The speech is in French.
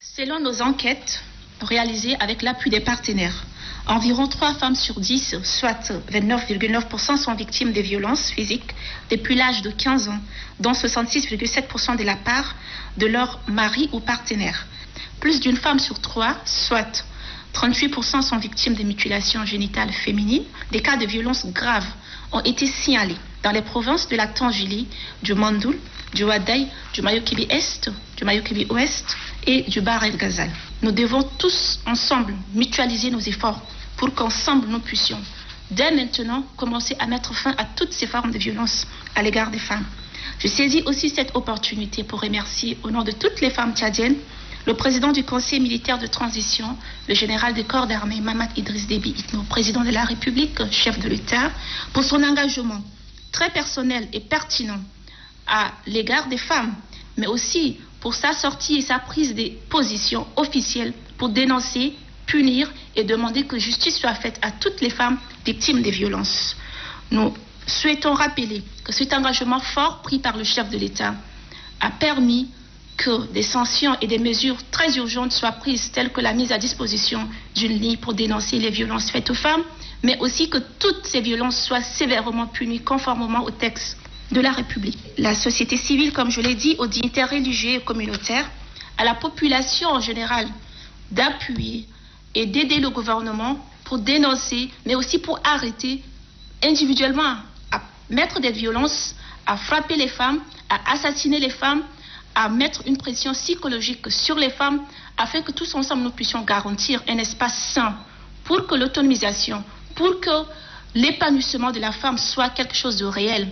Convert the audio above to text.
Selon nos enquêtes réalisées avec l'appui des partenaires, environ 3 femmes sur 10, soit 29,9%, sont victimes de violences physiques depuis l'âge de 15 ans, dont 66,7% de la part de leur mari ou partenaire. Plus d'une femme sur 3, soit 38%, sont victimes de mutilations génitales féminines. Des cas de violences graves ont été signalés dans les provinces de la Tangili, du Mandoul, du Wadai, du Mayukibi Est, du Mayukibi Ouest et du Bahr el Ghazal. Nous devons tous ensemble mutualiser nos efforts pour qu'ensemble nous puissions, dès maintenant, commencer à mettre fin à toutes ces formes de violence à l'égard des femmes. Je saisis aussi cette opportunité pour remercier, au nom de toutes les femmes tchadiennes, le président du Conseil militaire de transition, le général des corps d'armée Mamad Idriss Déby Itno, président de la République, chef de l'État, pour son engagement très personnel et pertinent à l'égard des femmes, mais aussi pour sa sortie et sa prise de position officielle pour dénoncer, punir et demander que justice soit faite à toutes les femmes victimes des violences. Nous souhaitons rappeler que cet engagement fort pris par le chef de l'État a permis que des sanctions et des mesures très urgentes soient prises, telles que la mise à disposition d'une ligne pour dénoncer les violences faites aux femmes, mais aussi que toutes ces violences soient sévèrement punies conformément au texte de la République. La société civile, comme je l'ai dit, aux dignitaires religieux et communautaires, à la population en général, d'appuyer et d'aider le gouvernement pour dénoncer, mais aussi pour arrêter individuellement à mettre des violences, à frapper les femmes, à assassiner les femmes, à mettre une pression psychologique sur les femmes, afin que tous ensemble nous puissions garantir un espace sain pour que l'autonomisation, pour que l'épanouissement de la femme soit quelque chose de réel.